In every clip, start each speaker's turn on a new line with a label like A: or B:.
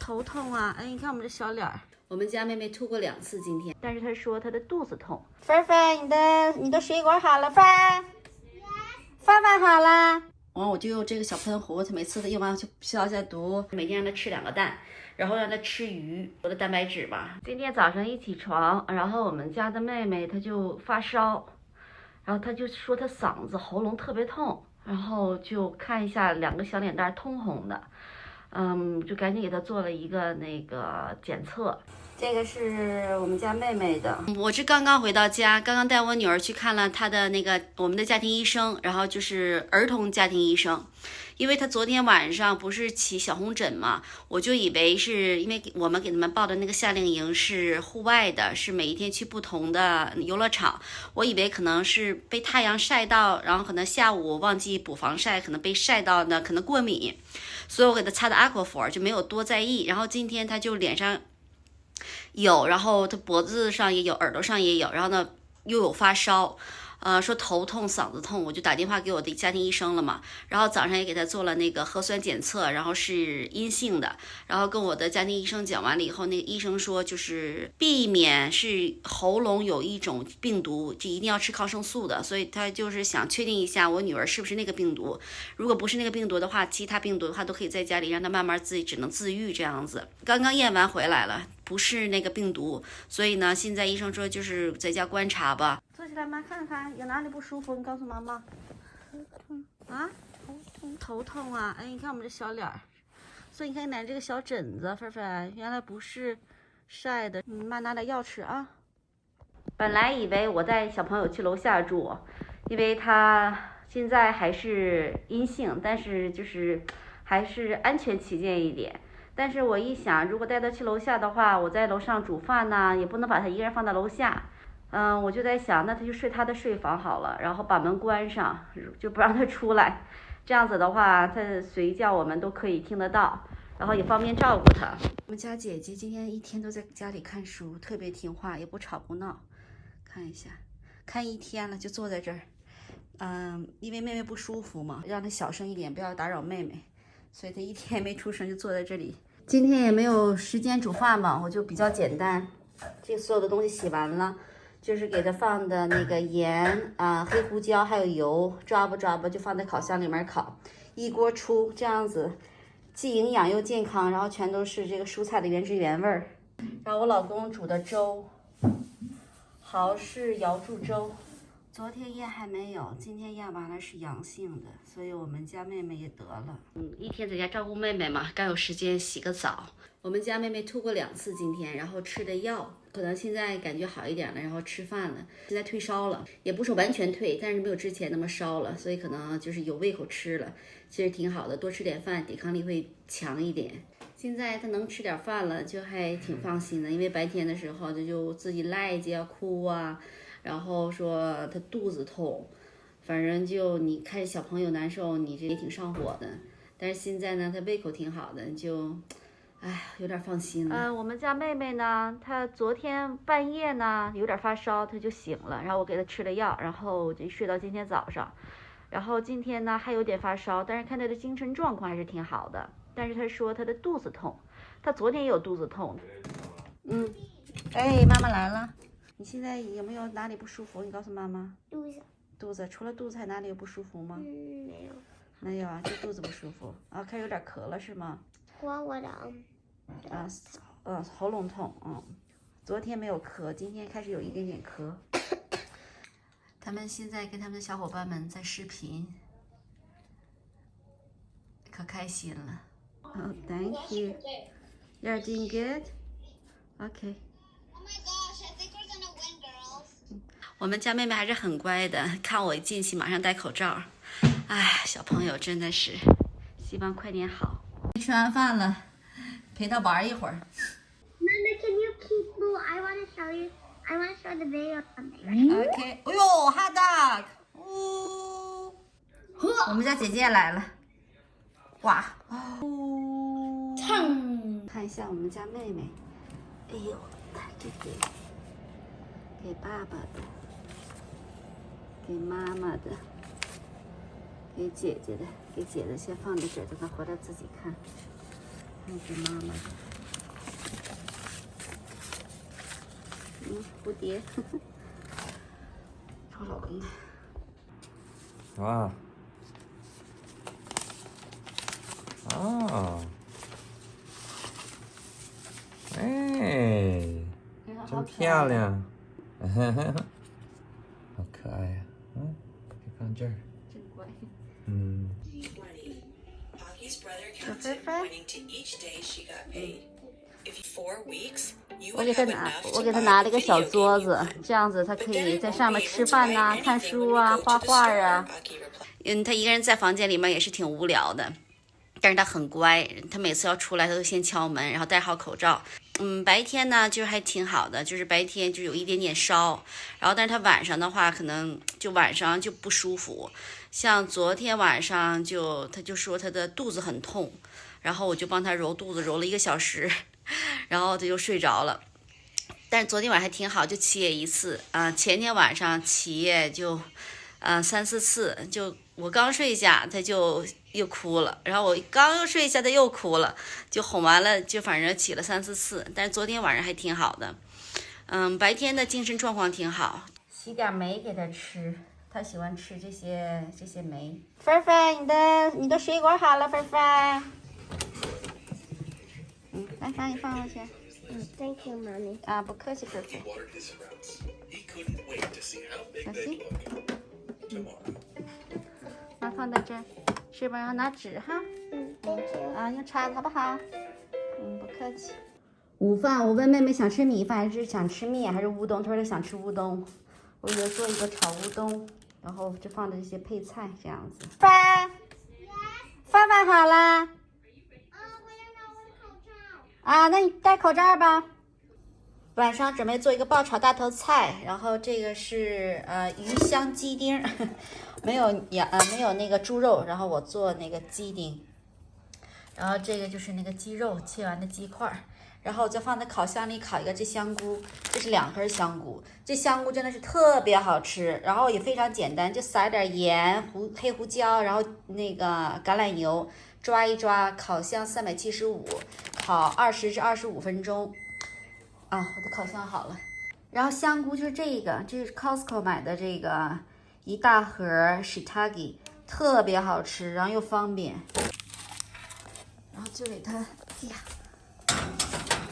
A: 头痛啊！哎，你看我们这小脸儿。我们家妹妹吐过2次今天，但是她说她的肚子痛。芬芬，你的水果好了，饭好了。我就用这个小喷壶，她每次她用完就消下毒。每天让她吃2个蛋，然后让她吃鱼，我的蛋白质吧。今天早上一起床，然后我们家的妹妹她就发烧，然后她就说她嗓子喉咙特别痛，然后就看一下2个小脸蛋通红的。就赶紧给她做了一个那个检测。这个是我们家妹妹的。我是刚刚回到家，刚刚带我女儿去看了她的那个我们的家庭医生，然后就是儿童家庭医生。因为她昨天晚上不是起小红疹嘛，我就以为是因为我们给他们报的那个夏令营是户外的，是每一天去不同的游乐场，我以为可能是被太阳晒到，然后可能下午忘记补防晒，可能被晒到呢，可能过敏，所以我给她擦的 Aquaphor 就没有多在意。然后今天她就脸上有，然后她脖子上也有，耳朵上也有，然后呢又有发烧。说头痛、嗓子痛，我就打电话给我的家庭医生了嘛。然后早上也给他做了那个核酸检测，然后是阴性的。然后跟我的家庭医生讲完了以后，那个医生说就是避免是喉咙有一种病毒，就一定要吃抗生素的。所以他就是想确定一下我女儿是不是那个病毒。如果不是那个病毒的话，其他病毒的话都可以在家里让她慢慢自己只能自愈这样子。刚刚验完回来了，不是那个病毒，所以呢，现在医生说就是在家观察吧。坐起来，妈看看有哪里不舒服，你告诉妈妈。啊，头痛啊！哎，你看我们这小脸儿，所以你看奶这个小疹子，芬芬原来不是晒的。妈拿点药吃啊。本来以为我带小朋友去楼下住，因为他现在还是阴性，但是就是还是安全起见一点。但是我一想，如果带他去楼下的话，我在楼上煮饭呢，也不能把他一个人放在楼下。我就在想，那他就睡他的睡房好了，然后把门关上，就不让他出来。这样子的话，他随叫我们都可以听得到，然后也方便照顾他。我们家姐姐今天一天都在家里看书，特别听话，也不吵不闹。看一下，看1天了，就坐在这儿。因为妹妹不舒服嘛，让她小声一点，不要打扰妹妹，所以她1天没出声，就坐在这里。今天也没有时间煮饭嘛，我就比较简单，这所有的东西洗完了。就是给它放的那个盐黑胡椒还有油，抓吧就放在烤箱里面烤，一锅出，这样子既营养又健康，然后全都是这个蔬菜的原汁原味儿。然后我老公煮的粥，豪氏瑶柱粥，昨天验还没有，今天验完了是阳性的，所以我们家妹妹也得了。一天在家照顾妹妹嘛，刚有时间洗个澡。我们家妹妹吐过2次今天，然后吃的药可能现在感觉好一点了，然后吃饭了，现在退烧了，也不是完全退，但是没有之前那么烧了，所以可能就是有胃口吃了，其实挺好的，多吃点饭，抵抗力会强一点。现在她能吃点饭了，就还挺放心的，因为白天的时候她就自己赖着啊、哭啊，然后说她肚子痛，反正就你看小朋友难受，你这也挺上火的。但是现在呢，她胃口挺好的，就。哎，有点放心了。我们家妹妹呢，她昨天半夜呢有点发烧，她就醒了，然后我给她吃了药，然后就睡到今天早上。然后今天呢还有点发烧，但是看她的精神状况还是挺好的。但是她说她的肚子痛，她昨天也有肚子痛。哎，妈妈来了，你现在有没有哪里不舒服？你告诉妈妈。肚子，除了肚子还哪里有不舒服吗？
B: 没有。
A: 没有啊，就肚子不舒服啊，开始有点咳了是吗？
B: 我的。
A: 喉咙痛，昨天没有咳，今天开始有一点点咳。他们现在跟他们的小伙伴们在视频，可开心了。Thank you. You're doing good. Okay.
B: Oh my gosh, I think we're gonna win, girls.
A: 我们家妹妹还是很乖的，看我一进去马上戴口罩。哎，小朋友真的是，希望快点好。吃完饭了。陪他玩一会儿。
B: Mama, can you keep blue? I want to show you. I want to show the video something.
A: OK。哎呦，hot dog！我们家姐姐来了。哇！看一下我们家妹妹。哎呦，她这给爸爸的，给妈妈的，给姐姐的，给姐姐先放在这儿，等她回来自己看。那是妈妈的。蝴蝶，我老公的。
C: 哇！哦，哎，真漂亮，好可爱呀！嗯，可以放这儿。
A: 真乖。
C: 嗯。
D: Pocky's brother counted, pointing to each day she got paid. If 4 weeks, you
A: 我
D: would
A: 给他
D: have
A: 拿，
D: enough
A: 我
D: to
A: 给他
D: buy
A: 拿
D: a
A: 了一个小
D: video
A: 桌
D: game you
A: 子，
D: want.
A: 这样子他
D: But
A: 可
D: Daddy
A: 以在
D: won't
A: 上
D: be
A: 面
D: able
A: 吃
D: to
A: 饭
D: buy
A: 呐、看
D: anything
A: 书
D: when
A: 啊、
D: we go
A: 画
D: to the
A: 画
D: store,
A: 啊。
D: Pocky replied.
A: 他一个人在房间里面也是挺无聊的，但是他很乖，他每次要出来他都先敲门，然后戴好口罩。白天呢就还挺好的，就是白天就有一点点烧，然后但是他晚上的话可能就晚上就不舒服，像昨天晚上他就说他的肚子很痛，然后我就帮他揉肚子，揉了1个小时，然后他就睡着了。但是昨天晚上还挺好，就起夜1次前天晚上起夜就3、4次，就我刚睡下他就又哭了，然后我刚又睡下他又哭了，就哄完了，就反正起了3、4次。但是昨天晚上还挺好的，白天的精神状况挺好。洗点酶给他吃，他喜欢吃这些酶。芬芬，你的水果好了，芬芬。来把你放回去。
B: Thank you, mommy.
A: 啊，不客气，芬芬。
E: watered his sprouts. He couldn't wait to see how big
A: 小
E: they'd
A: 心，
E: look tomorrow.
A: 拿放在这儿，是吧？然后拿纸哈。
B: Thank you.
A: 啊，用叉子好不好？不客气。午饭，我问妹妹想吃米饭还是想吃面还是乌冬，她说她想吃乌冬，我给她做一个炒乌冬，然后就放着这些配菜这样子。饭，饭好啦。啊，那你戴口罩吧。晚上准备做一个爆炒大头菜，然后这个是鱼香鸡丁，没有那个猪肉，然后我做那个鸡丁。然后这个就是那个鸡肉切完的鸡块，然后我就放在烤箱里烤一个这香菇，这是2根香菇，这香菇真的是特别好吃，然后也非常简单，就撒点盐、黑胡椒，然后那个橄榄油抓一抓，烤箱375，烤20至25分钟。啊，我的烤箱好了。然后香菇就是这个，这是 Costco 买的这个一大盒 shiitake， 特别好吃，然后又方便。然后就给它，哎呀，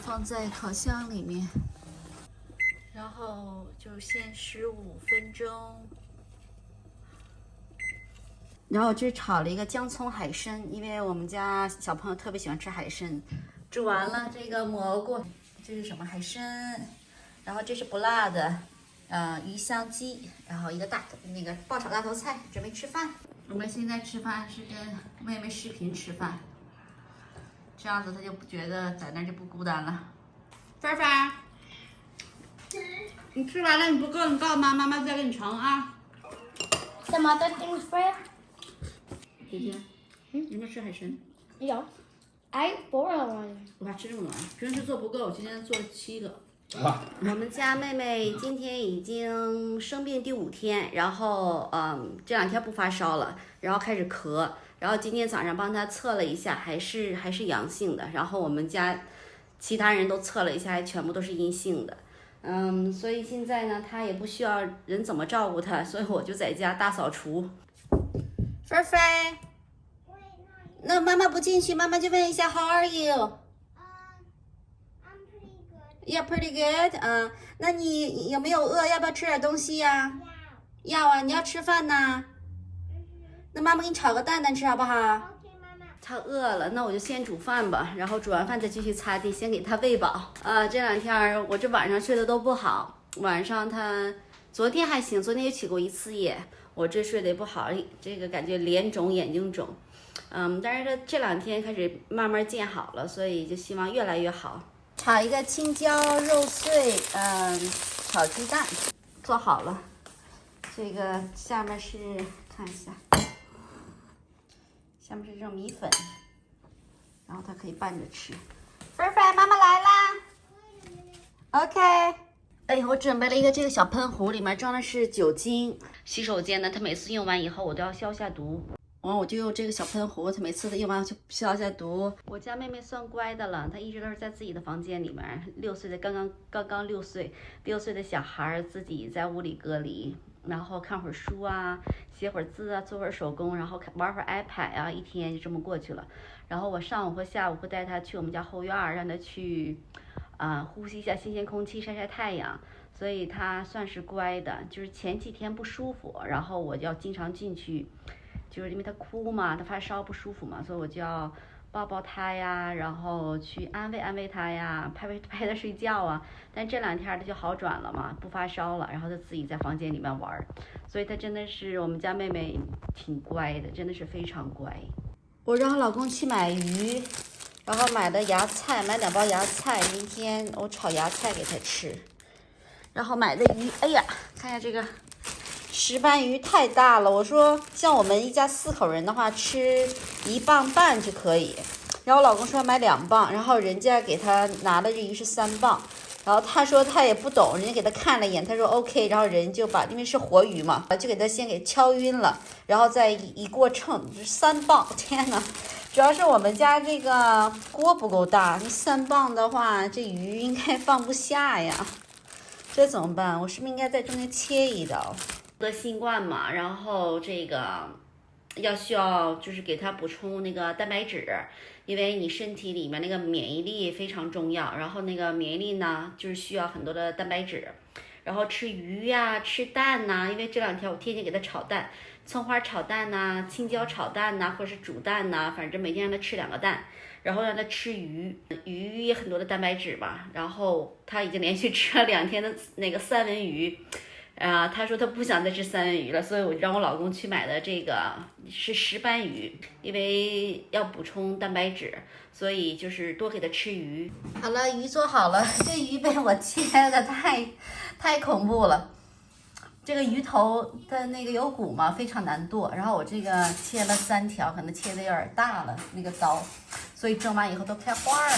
A: 放在烤箱里面，然后就先15分钟。然后我这炒了一个姜葱海参，因为我们家小朋友特别喜欢吃海参。煮完了这个蘑菇，这是什么海参？然后这是不辣的，鱼香鸡，然后一个那个爆炒大头菜，准备吃饭。我们现在吃饭是跟妹妹视频吃饭。这样子他就不觉得在那就不孤单了。芬芬，你吃完了你不够，你告诉妈妈再给你盛啊。
B: Some other things, Fred?
A: 姐姐，有没有吃海参？
B: 有。I ate 4 already.
A: 我怕吃这么多，平时做不够，今天做了7个。我们家妹妹今天已经生病第5天，然后这2天不发烧了，然后开始咳，然后今天早上帮她测了一下，还是阳性的，然后我们家其他人都测了一下，全部都是阴性的。所以现在呢，她也不需要人怎么照顾她，所以我就在家大扫除。菲菲，那妈妈不进去，妈妈就问一下 How are you？
B: I'm pretty good.
A: Yeah, pretty good. 那你有没有饿？要不要吃点东西呀？要啊，你要吃饭呐。那妈妈给你炒个蛋蛋吃好不好？
B: Okay, Mama.
A: 他饿了，那我就先煮饭吧，然后煮完饭再继续擦地，先给他喂饱。这2天我这晚上睡得都不好，晚上他昨天还行，昨天也起过1次夜，我这睡得也不好，这个感觉脸肿眼睛肿。但是这2天开始慢慢见好了，所以就希望越来越好。炒一个青椒肉碎，炒鸡蛋，做好了。这个下面是看一下，下面是这种米粉，然后它可以拌着吃。芬芬，妈妈来啦。OK。哎，我准备了一个这个小喷壶，里面装的是酒精。洗手间呢，它每次用完以后，我都要消下毒。完我就用这个小喷壶，他每次他用完就需要再读。我家妹妹算乖的了，她一直都是在自己的房间里面，6岁的刚刚6岁，6岁的小孩自己在屋里隔离，然后看会儿书啊，写会儿字啊，做会儿手工，然后玩会儿 iPad 啊，一天就这么过去了。然后我上午和下午会带她去我们家后院，让她去呼吸一下新鲜空气，晒晒太阳。所以她算是乖的，就是前几天不舒服，然后我就要经常进去。就是因为他哭嘛，他发烧不舒服嘛，所以我就要抱抱他呀，然后去安慰安慰他呀，拍他睡觉啊。但这2天他就好转了嘛，不发烧了，然后他自己在房间里面玩，所以他真的是我们家妹妹挺乖的，真的是非常乖。我让老公去买鱼，然后买的芽菜，买2包芽菜，明天我炒芽菜给他吃。然后买的鱼，哎呀，看一下这个。石斑鱼太大了，我说像我们一家4口人的话，吃1磅半就可以。然后我老公说要买2磅，然后人家给他拿的这鱼是3磅，然后他说他也不懂，人家给他看了一眼，他说 OK， 然后人就把因为是活鱼嘛，就给他先给敲晕了，然后再一锅称，3磅，天呐！主要是我们家这个锅不够大，你3磅的话，这鱼应该放不下呀，这怎么办？我是不是应该在中间切一刀？得新冠嘛，然后这个需要就是给他补充那个蛋白质，因为你身体里面那个免疫力非常重要，然后那个免疫力呢就是需要很多的蛋白质，然后吃鱼呀、吃蛋呐，因为这2天我天天给他炒蛋，葱花炒蛋呐、青椒炒蛋呐，或者是煮蛋呐，反正每天让他吃2个蛋，然后让他吃鱼，鱼也很多的蛋白质嘛，然后他已经连续吃了2天的那个三文鱼。他说他不想再吃三文鱼了，所以我让我老公去买的这个是石斑鱼，因为要补充蛋白质，所以就是多给他吃鱼。好了，鱼做好了，这鱼被我切的太恐怖了。这个鱼头的那个有骨嘛，非常难剁，然后我这个切了3条，可能切的有点大了那个刀，所以蒸完以后都开花了。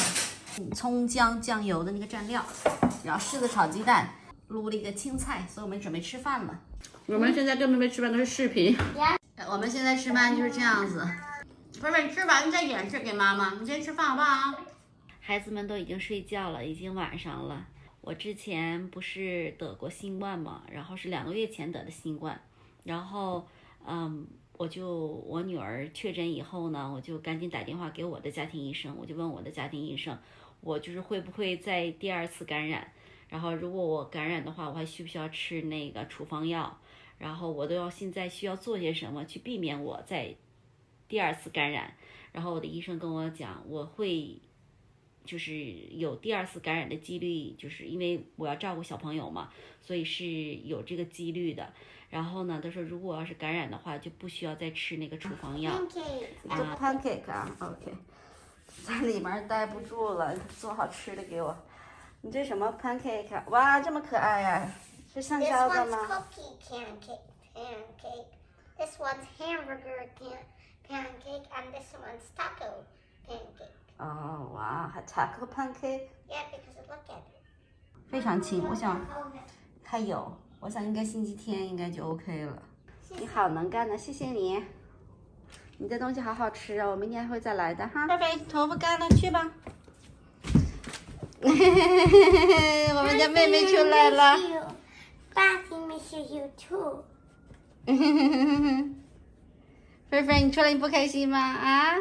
A: 葱姜酱油的那个蘸料，然后柿子炒鸡蛋。撸了一个青菜，所以我们准备吃饭了。我们现在跟妹妹吃饭都是视频。我们现在吃饭就是这样子。菲菲，吃完再演示给妈妈。你先吃饭好不好？孩子们都已经睡觉了，已经晚上了。我之前不是得过新冠嘛，然后是2个月前得的新冠，然后我女儿确诊以后呢，我就赶紧打电话给我的家庭医生，我就问我的家庭医生，我就是会不会再第2次感染。然后如果我感染的话，我还需不需要吃那个处方药？然后我都要现在需要做些什么去避免我再第2次感染？然后我的医生跟我讲，我会就是有第2次感染的几率，就是因为我要照顾小朋友嘛，所以是有这个几率的。然后呢，他说如果要是感染的话，就不需要再吃那个处方药。pancake 啊 ，OK， 在里面待不住了，做好吃的给我。你这什么 pancake 啊？哇，这么可爱呀！是香蕉的吗
B: This one's cookie pancake. This one's hamburger pancake, and this one's taco pancake.
A: 哦，哇，还 taco pancake？
B: Yeah, because look at it.
A: 非常轻，我想还有，我想应该星期天应该就 OK 了。你好能干的，谢谢你。你的东西好好吃啊，我明天会再来的哈。菲菲，头发干了，去吧。我们家妹妹出来了。
B: Patty miss you too.
A: 菲菲，你出来你不开心吗？啊？